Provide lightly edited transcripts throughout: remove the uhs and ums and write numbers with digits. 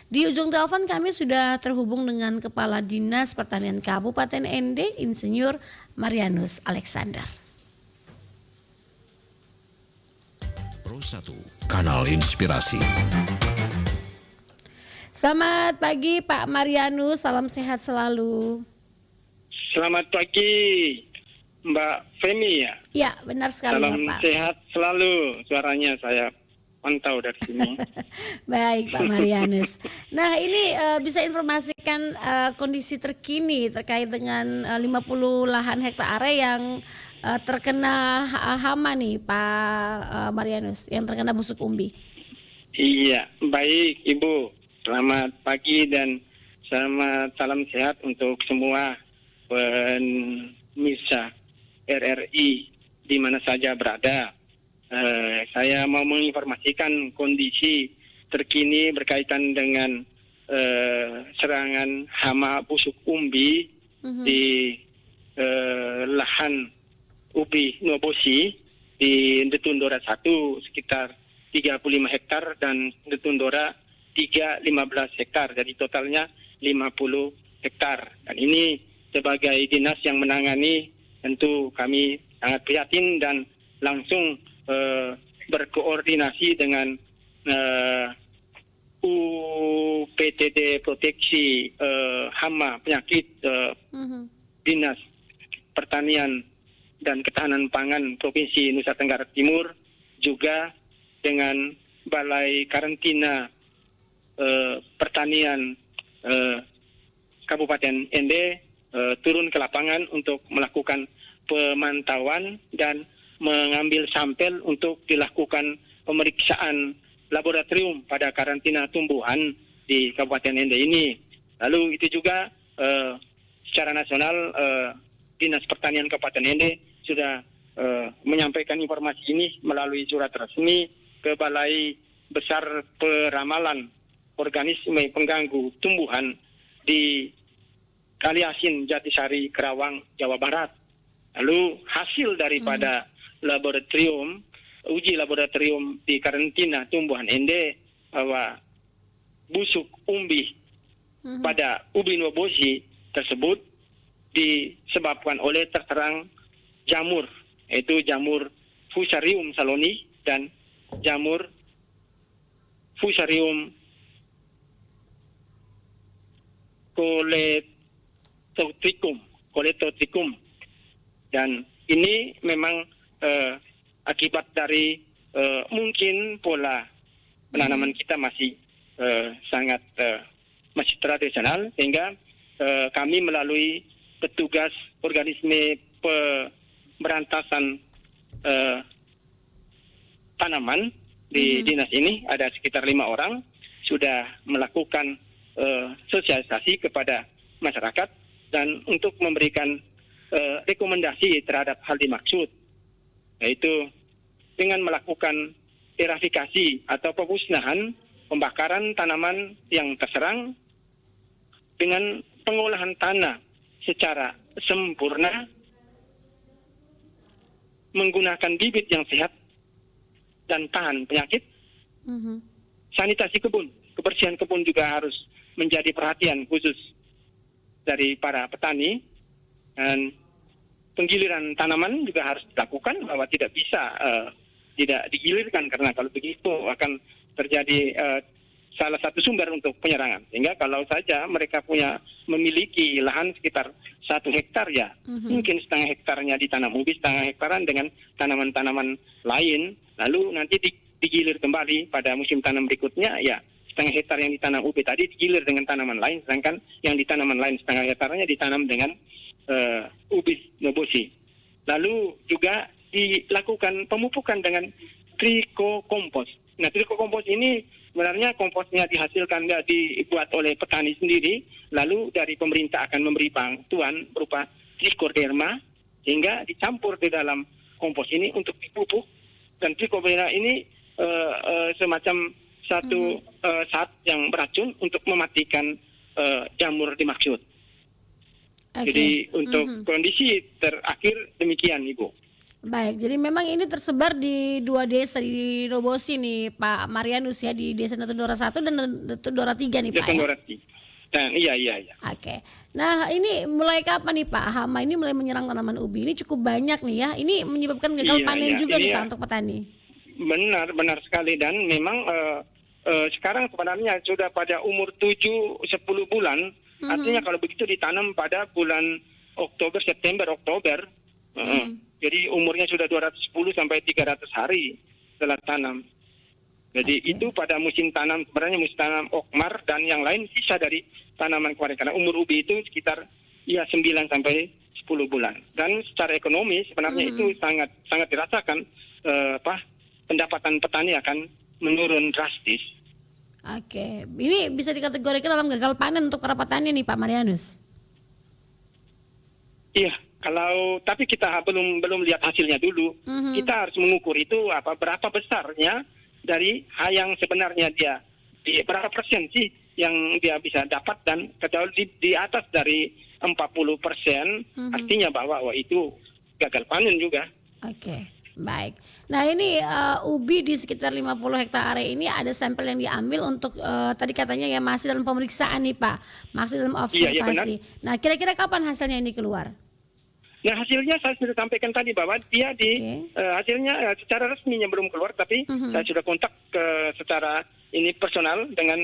Di ujung telepon kami sudah terhubung dengan Kepala Dinas Pertanian Kabupaten Ende, Insinyur Marianus Alexander. Pro 1, Kanal Inspirasi. Selamat pagi Pak Marianus, salam sehat selalu. Selamat pagi Mbak Femi ya. Ya, benar sekali Salam Bapak. sehat selalu, suaranya saya pantau dari sini. Baik Pak Marianus. Nah ini bisa informasikan kondisi terkini terkait dengan 50 lahan hektare yang terkena hama nih Pak Marianus, yang terkena busuk umbi. Iya, baik Ibu. Selamat pagi dan selamat salam sehat untuk semua pemirsa RRI di mana saja berada. Saya mau menginformasikan kondisi terkini berkaitan dengan serangan hama busuk umbi di lahan ubi Nuobosi di Detundora 1 sekitar 35 hektar dan Detundora 15 hektar. Jadi totalnya 50 hektar. Dan ini sebagai dinas yang menangani tentu kami sangat prihatin dan langsung berkoordinasi dengan UPTD Proteksi Hama Penyakit Dinas Pertanian dan Ketahanan Pangan Provinsi Nusa Tenggara Timur, juga dengan Balai Karantina Pertanian Kabupaten Ende turun ke lapangan untuk melakukan pemantauan dan mengambil sampel untuk dilakukan pemeriksaan laboratorium pada karantina tumbuhan di Kabupaten Ende ini. Lalu itu juga secara nasional Dinas Pertanian Kabupaten Ende sudah menyampaikan informasi ini melalui surat resmi ke Balai Besar Peramalan Organisme Pengganggu Tumbuhan di Kaliasin, Jatisari, Kerawang, Jawa Barat. Lalu hasil daripada uji laboratorium di karantina tumbuhan Ende bahwa busuk umbi pada ubi Nuobosi tersebut disebabkan oleh terserang jamur, yaitu jamur Fusarium saloni dan jamur Fusarium Coletotricum. Dan ini memang akibat dari mungkin pola penanaman kita masih sangat masih tradisional, sehingga kami melalui petugas organisme pemberantasan tanaman di dinas ini, ada sekitar 5 orang, sudah melakukan sosialisasi kepada masyarakat dan untuk memberikan rekomendasi terhadap hal dimaksud, yaitu dengan melakukan erafikasi atau pemusnahan pembakaran tanaman yang terserang dengan pengolahan tanah secara sempurna, menggunakan bibit yang sehat dan tahan penyakit, sanitasi kebun, kebersihan kebun juga harus menjadi perhatian khusus dari para petani, dan penggiliran tanaman juga harus dilakukan, bahwa tidak bisa tidak digilirkan, karena kalau begitu akan terjadi salah satu sumber untuk penyerangan. Sehingga kalau saja mereka memiliki lahan sekitar 1 hektar ya, mungkin setengah hektarnya ditanam ubi, setengah hektaran dengan tanaman-tanaman lain, lalu nanti digilir kembali pada musim tanam berikutnya, ya setengah hektar yang ditanam ubi tadi digilir dengan tanaman lain, sedangkan yang di tanaman lain setengah hektarnya ditanam dengan ubi Nuobosi. Lalu juga dilakukan pemupukan dengan trikokompos. Nah, trikokompos ini sebenarnya komposnya dihasilkan, dibuat oleh petani sendiri, lalu dari pemerintah akan memberi bantuan berupa trichoderma, sehingga dicampur di dalam kompos ini untuk dipupuk. Dan trichoderma ini semacam satu zat yang beracun untuk mematikan jamur dimaksud. Okay. Jadi untuk kondisi terakhir demikian, Ibu. Baik, jadi memang ini tersebar di 2 desa di Nobosi nih Pak Marianus ya, di Desa Netudora 1 dan Netudora 3 nih Pak Desa ya. Dorati. Nah, iya. Oke. Nah, ini mulai kapan nih Pak hama ini mulai menyerang tanaman ubi? Ini cukup banyak nih ya. Ini menyebabkan gagal panen juga nih Pak untuk petani. Benar sekali, dan memang sekarang sebenarnya sudah pada umur 7-10 bulan. Artinya kalau begitu ditanam pada bulan September Oktober. Jadi umurnya sudah 210 sampai 300 hari setelah tanam. Jadi itu pada musim tanam, sebenarnya musim tanam Okmar dan yang lain sisa dari tanaman kemarin. Karena umur ubi itu sekitar 9 sampai 10 bulan. Dan secara ekonomi sebenarnya itu sangat dirasakan pendapatan petani akan menurun drastis. Oke, ini bisa dikategorikan dalam gagal panen untuk para petani nih Pak Marianus. Iya, tapi kita belum lihat hasilnya dulu. Kita harus mengukur itu berapa besarnya dari yang sebenarnya dia berapa persen sih yang dia bisa dapat, dan kalau di atas dari 40%, artinya bahwa itu gagal panen juga. Oke. Baik. Nah ini ubi di sekitar 50 hektar area ini ada sampel yang diambil untuk tadi katanya ya masih dalam pemeriksaan nih Pak, masih dalam observasi. Nah kira-kira kapan hasilnya ini keluar? Nah hasilnya saya sudah sampaikan tadi bahwa dia hasilnya secara resminya belum keluar, tapi saya sudah kontak secara ini personal dengan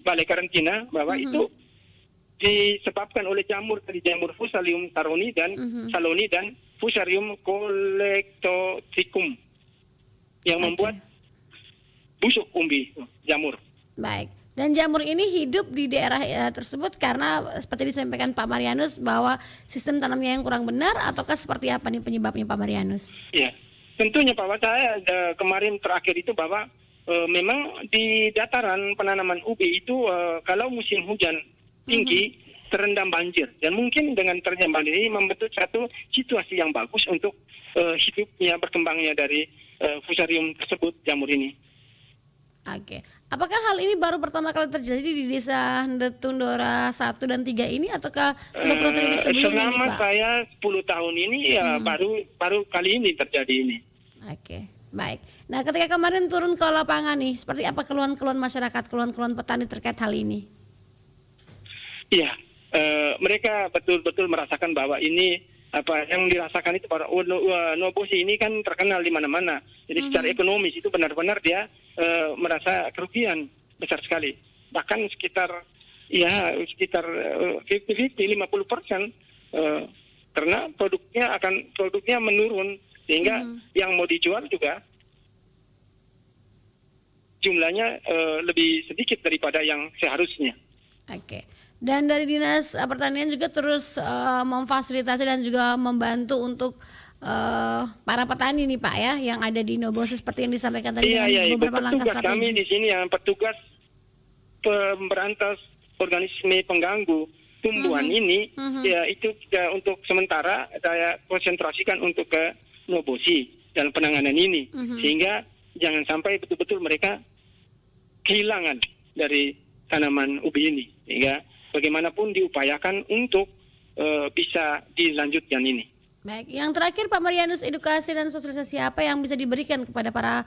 balai karantina bahwa itu disebabkan oleh jamur Fusarium saloni dan Fusarium collectotricum yang membuat busuk umbi jamur. Baik. Dan jamur ini hidup di daerah tersebut karena seperti disampaikan Pak Marianus bahwa sistem tanamnya yang kurang benar, ataukah seperti apa nih penyebabnya Pak Marianus? Iya, tentunya Pak, saya kemarin terakhir itu bahwa memang di dataran penanaman ubi itu kalau musim hujan tinggi terendam banjir, dan mungkin dengan terendam banjir ini membentuk satu situasi yang bagus untuk hidupnya, berkembangnya dari Fusarium tersebut, jamur ini. Oke, apakah hal ini baru pertama kali terjadi di Desa Netudora 1 dan 3 ini, ataukah sudah pernah terjadi sebelumnya nih, Pak? Selama saya 10 tahun ini baru kali ini terjadi ini. Oke, baik. Nah ketika kemarin turun ke lapangan nih, seperti apa keluhan-keluhan masyarakat, keluhan-keluhan petani terkait hal ini? Iya, mereka betul-betul merasakan bahwa ini yang dirasakan itu para Nobosi ini kan terkenal di mana-mana. Jadi secara ekonomis itu benar-benar dia merasa kerugian besar sekali. Bahkan sekitar 50% karena produknya menurun, sehingga yang mau dijual juga jumlahnya lebih sedikit daripada yang seharusnya. Oke. Dan dari Dinas Pertanian juga terus memfasilitasi dan juga membantu untuk para petani nih Pak ya, yang ada di Nobosi seperti yang disampaikan tadi dengan beberapa langkah strategis. Kami di sini yang petugas pemberantas organisme pengganggu tumbuhan ini, ya itu untuk sementara saya konsentrasikan untuk ke Nobosi dalam penanganan ini, sehingga jangan sampai betul-betul mereka kehilangan dari tanaman ubi ini, sehingga bagaimanapun diupayakan untuk bisa dilanjutkan ini. Baik, yang terakhir Pak Marianus, edukasi dan sosialisasi apa yang bisa diberikan kepada para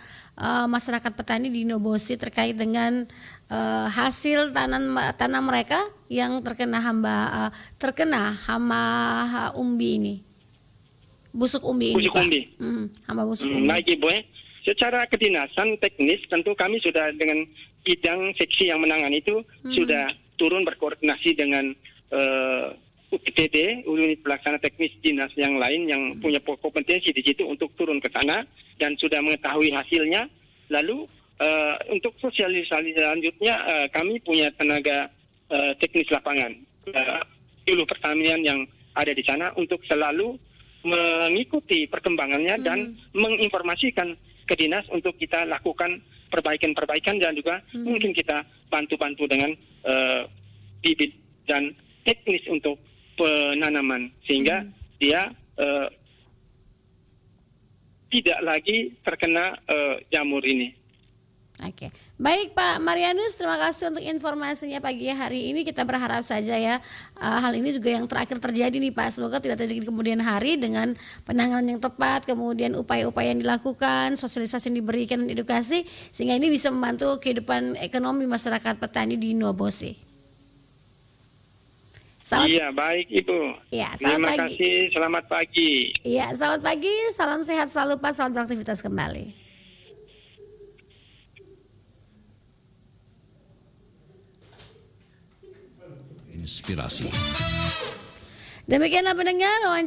masyarakat petani di Nobosi terkait dengan hasil tanam mereka yang terkena hama umbi ini, busuk umbi ini, Pak. Hama busuk umbi. Baik Ibu, secara kedinasan teknis tentu kami sudah dengan bidang seksi yang menangani itu sudah turun berkoordinasi dengan UPTD, unit pelaksana teknis dinas yang lain yang punya kompetensi di situ untuk turun ke sana dan sudah mengetahui hasilnya. Lalu untuk sosialisasi selanjutnya kami punya tenaga teknis lapangan, Julu Pertanian yang ada di sana untuk selalu mengikuti perkembangannya dan menginformasikan ke dinas untuk kita lakukan perbaikan-perbaikan, dan juga mungkin kita bantu-bantu dengan bibit dan teknis untuk penanaman, sehingga dia tidak lagi terkena jamur ini. Oke, baik Pak Marianus, terima kasih untuk informasinya pagi hari ini. Kita berharap saja ya hal ini juga yang terakhir terjadi nih Pak. Semoga tidak terjadi di kemudian hari dengan penanganan yang tepat, kemudian upaya-upaya yang dilakukan, sosialisasi yang diberikan dan edukasi sehingga ini bisa membantu kehidupan ekonomi masyarakat petani di Nuwabose. Iya, baik Ibu. Ya, Terima selamat pagi. kasih, selamat pagi. Iya, selamat pagi, salam sehat selalu Pak, selamat beraktivitas kembali. Inspirasi. Demikianlah pendengar